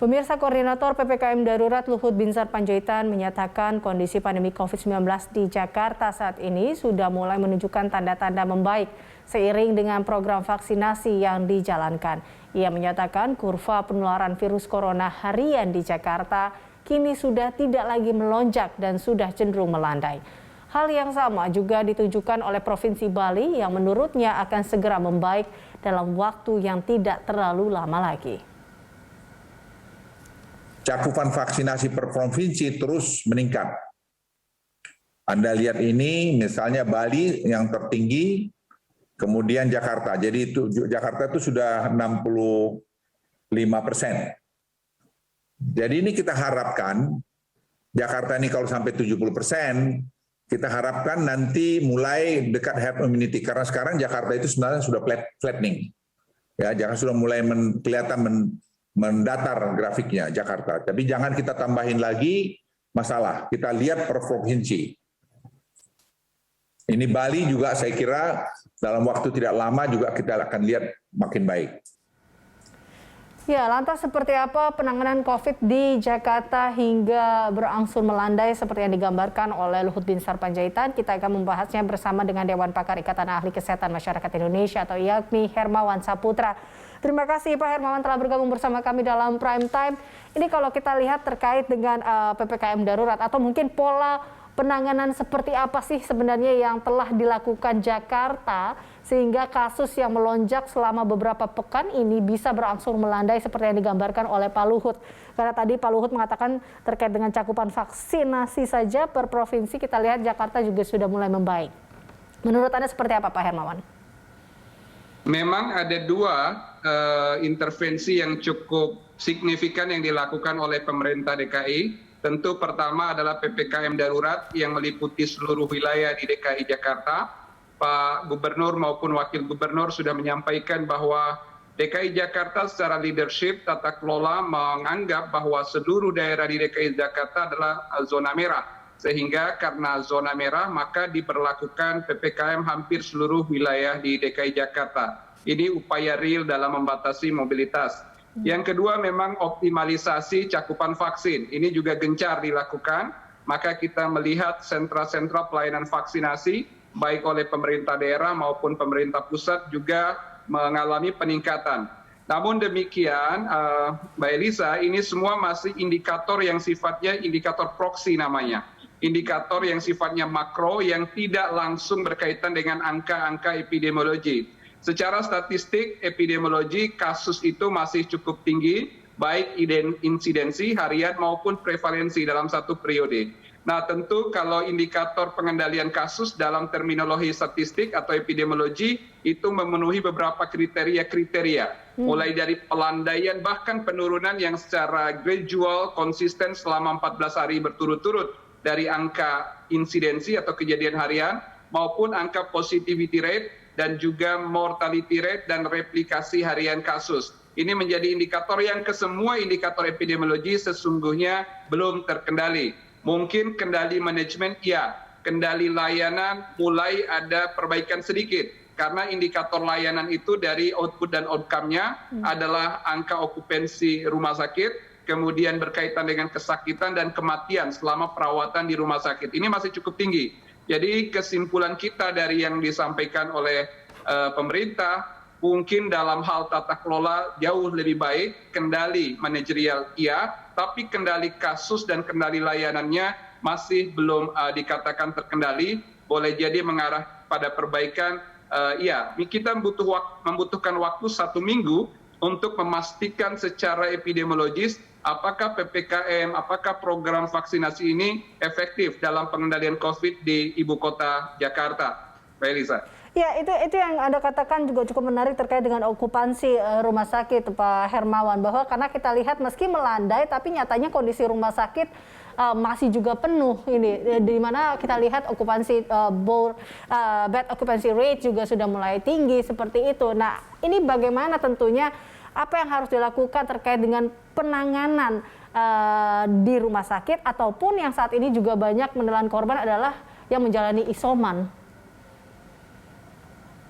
Pemirsa, Koordinator PPKM Darurat Luhut Binsar Panjaitan menyatakan kondisi pandemi COVID-19 di Jakarta saat ini sudah mulai menunjukkan tanda-tanda membaik seiring dengan program vaksinasi yang dijalankan. Ia menyatakan kurva penularan virus corona harian di Jakarta kini sudah tidak lagi melonjak dan sudah cenderung melandai. Hal yang sama juga ditunjukkan oleh Provinsi Bali yang menurutnya akan segera membaik dalam waktu yang tidak terlalu lama lagi. Cakupan vaksinasi per provinsi terus meningkat. Anda lihat ini misalnya Bali yang tertinggi, kemudian Jakarta. Jadi Jakarta itu sudah 65%. Jadi ini kita harapkan, Jakarta ini kalau sampai 70%, kita harapkan nanti mulai dekat herd immunity. Karena sekarang Jakarta itu sebenarnya sudah flattening. Ya, Jakarta sudah mulai kelihatan mendatar grafiknya Jakarta. Tapi jangan kita tambahin lagi masalah. Kita lihat per provinsi. Ini Bali juga saya kira dalam waktu tidak lama juga kita akan lihat makin baik. Ya, lantas seperti apa penanganan COVID di Jakarta hingga berangsur melandai seperti yang digambarkan oleh Luhut Binsar Panjaitan? Kita akan membahasnya bersama dengan Dewan Pakar Ikatan Ahli Kesehatan Masyarakat Indonesia atau IAKMI, Hermawan Saputra. Terima kasih Pak Hermawan telah bergabung bersama kami dalam Prime Time. Ini kalau kita lihat terkait dengan PPKM darurat atau mungkin pola penanganan seperti apa sih sebenarnya yang telah dilakukan Jakarta sehingga kasus yang melonjak selama beberapa pekan ini bisa berangsur melandai seperti yang digambarkan oleh Pak Luhut. Karena tadi Pak Luhut mengatakan terkait dengan cakupan vaksinasi saja per provinsi, kita lihat Jakarta juga sudah mulai membaik. Menurut Anda seperti apa Pak Hermawan? Memang ada dua intervensi yang cukup signifikan yang dilakukan oleh pemerintah DKI. Tentu pertama adalah PPKM darurat yang meliputi seluruh wilayah di DKI Jakarta. Pak Gubernur maupun Wakil Gubernur sudah menyampaikan bahwa DKI Jakarta secara leadership tata kelola menganggap bahwa seluruh daerah di DKI Jakarta adalah zona merah. Sehingga karena zona merah maka diberlakukan PPKM hampir seluruh wilayah di DKI Jakarta. Ini upaya real dalam membatasi mobilitas. Yang kedua memang optimalisasi cakupan vaksin. Ini juga gencar dilakukan. Maka kita melihat sentra-sentra pelayanan vaksinasi baik oleh pemerintah daerah maupun pemerintah pusat juga mengalami peningkatan. Namun demikian, Mbak Elisa, ini semua masih indikator yang sifatnya indikator proksi namanya. Indikator yang sifatnya makro yang tidak langsung berkaitan dengan angka-angka epidemiologi. Secara statistik epidemiologi kasus itu masih cukup tinggi, baik insidensi harian maupun prevalensi dalam satu periode. Nah tentu kalau indikator pengendalian kasus dalam terminologi statistik atau epidemiologi itu memenuhi beberapa kriteria. Mulai dari pelandaian bahkan penurunan yang secara gradual, konsisten selama 14 hari berturut-turut dari angka insidensi atau kejadian harian maupun angka positivity rate dan juga mortality rate dan replikasi harian kasus. Ini menjadi indikator yang kesemua indikator epidemiologi sesungguhnya belum terkendali. Mungkin kendali manajemen iya, kendali layanan mulai ada perbaikan sedikit. Karena indikator layanan itu dari output dan outcome-nya adalah angka okupansi rumah sakit, kemudian berkaitan dengan kesakitan dan kematian selama perawatan di rumah sakit. Ini masih cukup tinggi. Jadi kesimpulan kita dari yang disampaikan oleh pemerintah, mungkin dalam hal tata kelola jauh lebih baik, kendali manajerial iya, tapi kendali kasus dan kendali layanannya masih belum dikatakan terkendali, boleh jadi mengarah pada perbaikan. Iya, kita membutuhkan waktu 1 minggu untuk memastikan secara epidemiologis apakah PPKM, apakah program vaksinasi ini efektif dalam pengendalian COVID di Ibu Kota Jakarta. Mbak Elisa. Ya, itu yang Anda katakan juga cukup menarik terkait dengan okupansi rumah sakit, Pak Hermawan, bahwa karena kita lihat meski melandai tapi nyatanya kondisi rumah sakit masih juga penuh ini, di mana kita lihat okupansi bed occupancy rate juga sudah mulai tinggi seperti itu. Nah, ini bagaimana tentunya apa yang harus dilakukan terkait dengan penanganan di rumah sakit ataupun yang saat ini juga banyak menelan korban adalah yang menjalani isoman.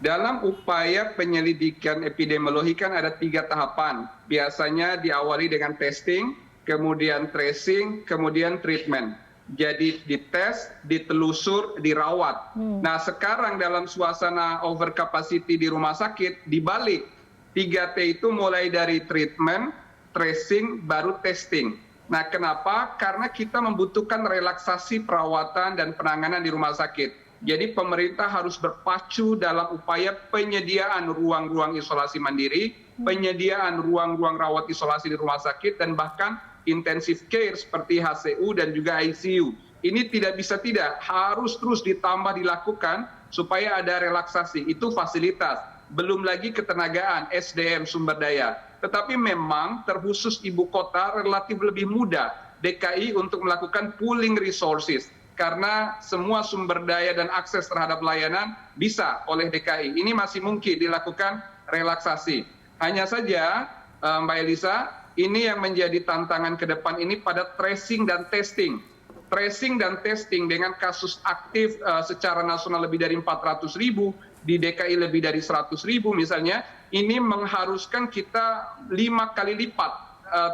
Dalam upaya penyelidikan epidemiologi kan ada 3 tahapan. Biasanya diawali dengan testing, kemudian tracing, kemudian treatment. Jadi dites, ditelusur, dirawat. Nah sekarang dalam suasana over capacity di rumah sakit, dibalik. 3T itu mulai dari treatment, tracing, baru testing. Nah kenapa? Karena kita membutuhkan relaksasi perawatan dan penanganan di rumah sakit. Jadi pemerintah harus berpacu dalam upaya penyediaan ruang-ruang isolasi mandiri, penyediaan ruang-ruang rawat isolasi di rumah sakit, dan bahkan intensive care seperti HCU dan juga ICU. Ini tidak bisa tidak, harus terus ditambah dilakukan supaya ada relaksasi. Itu fasilitas, belum lagi ketenagaan, SDM, sumber daya. Tetapi memang terkhusus ibu kota relatif lebih mudah DKI untuk melakukan pooling resources. Karena semua sumber daya dan akses terhadap layanan bisa oleh DKI. Ini masih mungkin dilakukan relaksasi. Hanya saja Mbak Elisa, ini yang menjadi tantangan ke depan ini pada tracing dan testing. Tracing dan testing dengan kasus aktif secara nasional lebih dari 400.000, di DKI lebih dari 100.000 misalnya, ini mengharuskan kita 5 kali lipat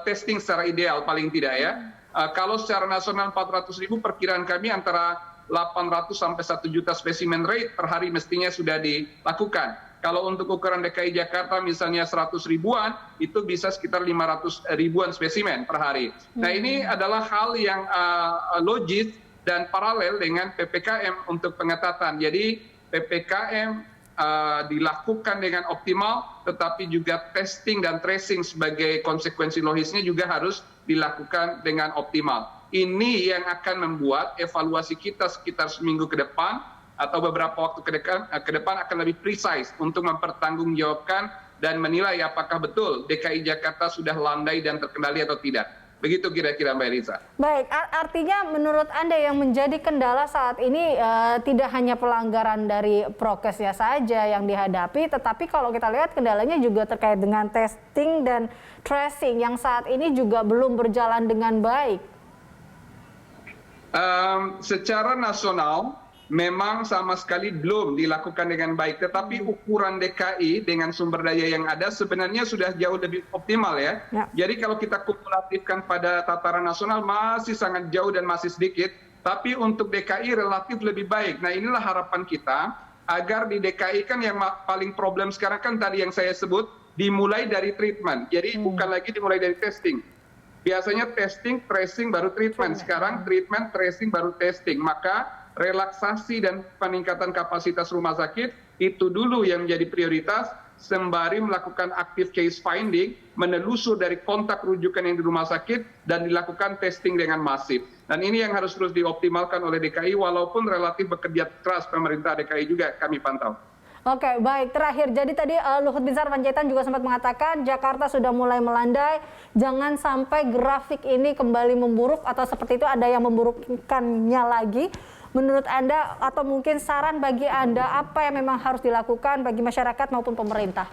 testing secara ideal paling tidak ya. Kalau secara nasional 400.000, perkiraan kami antara 800 sampai 1 juta spesimen rate per hari mestinya sudah dilakukan. Kalau untuk ukuran DKI Jakarta misalnya 100 ribuan, itu bisa sekitar 500 ribuan spesimen per hari. Nah ini adalah hal yang logis dan paralel dengan PPKM untuk pengetatan. Jadi PPKM dilakukan dengan optimal, tetapi juga testing dan tracing sebagai konsekuensi logisnya juga harus dilakukan dengan optimal. Ini yang akan membuat evaluasi kita sekitar seminggu ke depan atau beberapa waktu ke depan akan lebih precise untuk mempertanggungjawabkan dan menilai apakah betul DKI Jakarta sudah landai dan terkendali atau tidak. Begitu kira-kira Mbak Elisa. Baik, artinya menurut Anda yang menjadi kendala saat ini tidak hanya pelanggaran dari prokesnya saja yang dihadapi, tetapi kalau kita lihat kendalanya juga terkait dengan testing dan tracing yang saat ini juga belum berjalan dengan baik. Secara nasional memang sama sekali belum dilakukan dengan baik, tetapi ukuran DKI dengan sumber daya yang ada sebenarnya sudah jauh lebih optimal ya. Jadi kalau kita kumulatifkan pada tataran nasional masih sangat jauh dan masih sedikit, tapi untuk DKI relatif lebih baik. Nah inilah harapan kita agar di DKI kan yang paling problem sekarang kan tadi yang saya sebut, dimulai dari treatment. Jadi bukan lagi dimulai dari testing. Biasanya testing, tracing, baru treatment. Sekarang treatment, tracing, baru testing. Maka relaksasi dan peningkatan kapasitas rumah sakit itu dulu yang menjadi prioritas, sembari melakukan active case finding, menelusur dari kontak rujukan yang di rumah sakit, dan dilakukan testing dengan masif. Dan ini yang harus terus dioptimalkan oleh DKI, walaupun relatif bekerja keras pemerintah DKI juga kami pantau. Oke, baik. Terakhir, jadi tadi Luhut Binsar Panjaitan juga sempat mengatakan Jakarta sudah mulai melandai, jangan sampai grafik ini kembali memburuk atau seperti itu ada yang memburukkannya lagi. Menurut Anda atau mungkin saran bagi Anda apa yang memang harus dilakukan bagi masyarakat maupun pemerintah?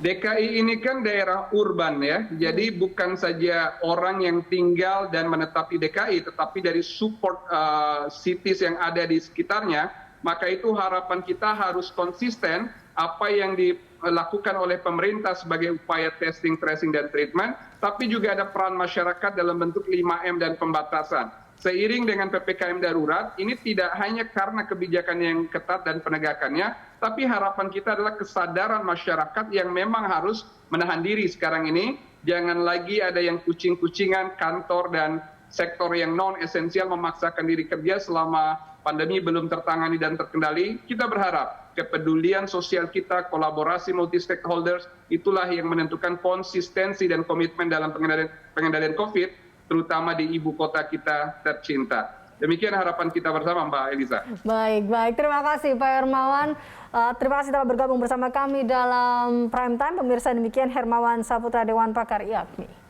DKI ini kan daerah urban ya, jadi bukan saja orang yang tinggal dan menetap di DKI, tetapi dari support cities yang ada di sekitarnya. Maka itu harapan kita harus konsisten apa yang dilakukan oleh pemerintah sebagai upaya testing, tracing, dan treatment, tapi juga ada peran masyarakat dalam bentuk 5M dan pembatasan. Seiring dengan PPKM darurat, ini tidak hanya karena kebijakan yang ketat dan penegakannya, tapi harapan kita adalah kesadaran masyarakat yang memang harus menahan diri sekarang ini. Jangan lagi ada yang kucing-kucingan, kantor dan sektor yang non-esensial memaksakan diri kerja selama pandemi belum tertangani dan terkendali. Kita berharap kepedulian sosial kita, kolaborasi multi-stakeholders, itulah yang menentukan konsistensi dan komitmen dalam pengendalian COVID, terutama di ibu kota kita tercinta. Demikian harapan kita bersama Mbak Elisa. Baik. Terima kasih Pak Hermawan. Terima kasih telah bergabung bersama kami dalam Prime Time. Pemirsa, demikian Hermawan Saputra, Dewan Pakar IAKMI.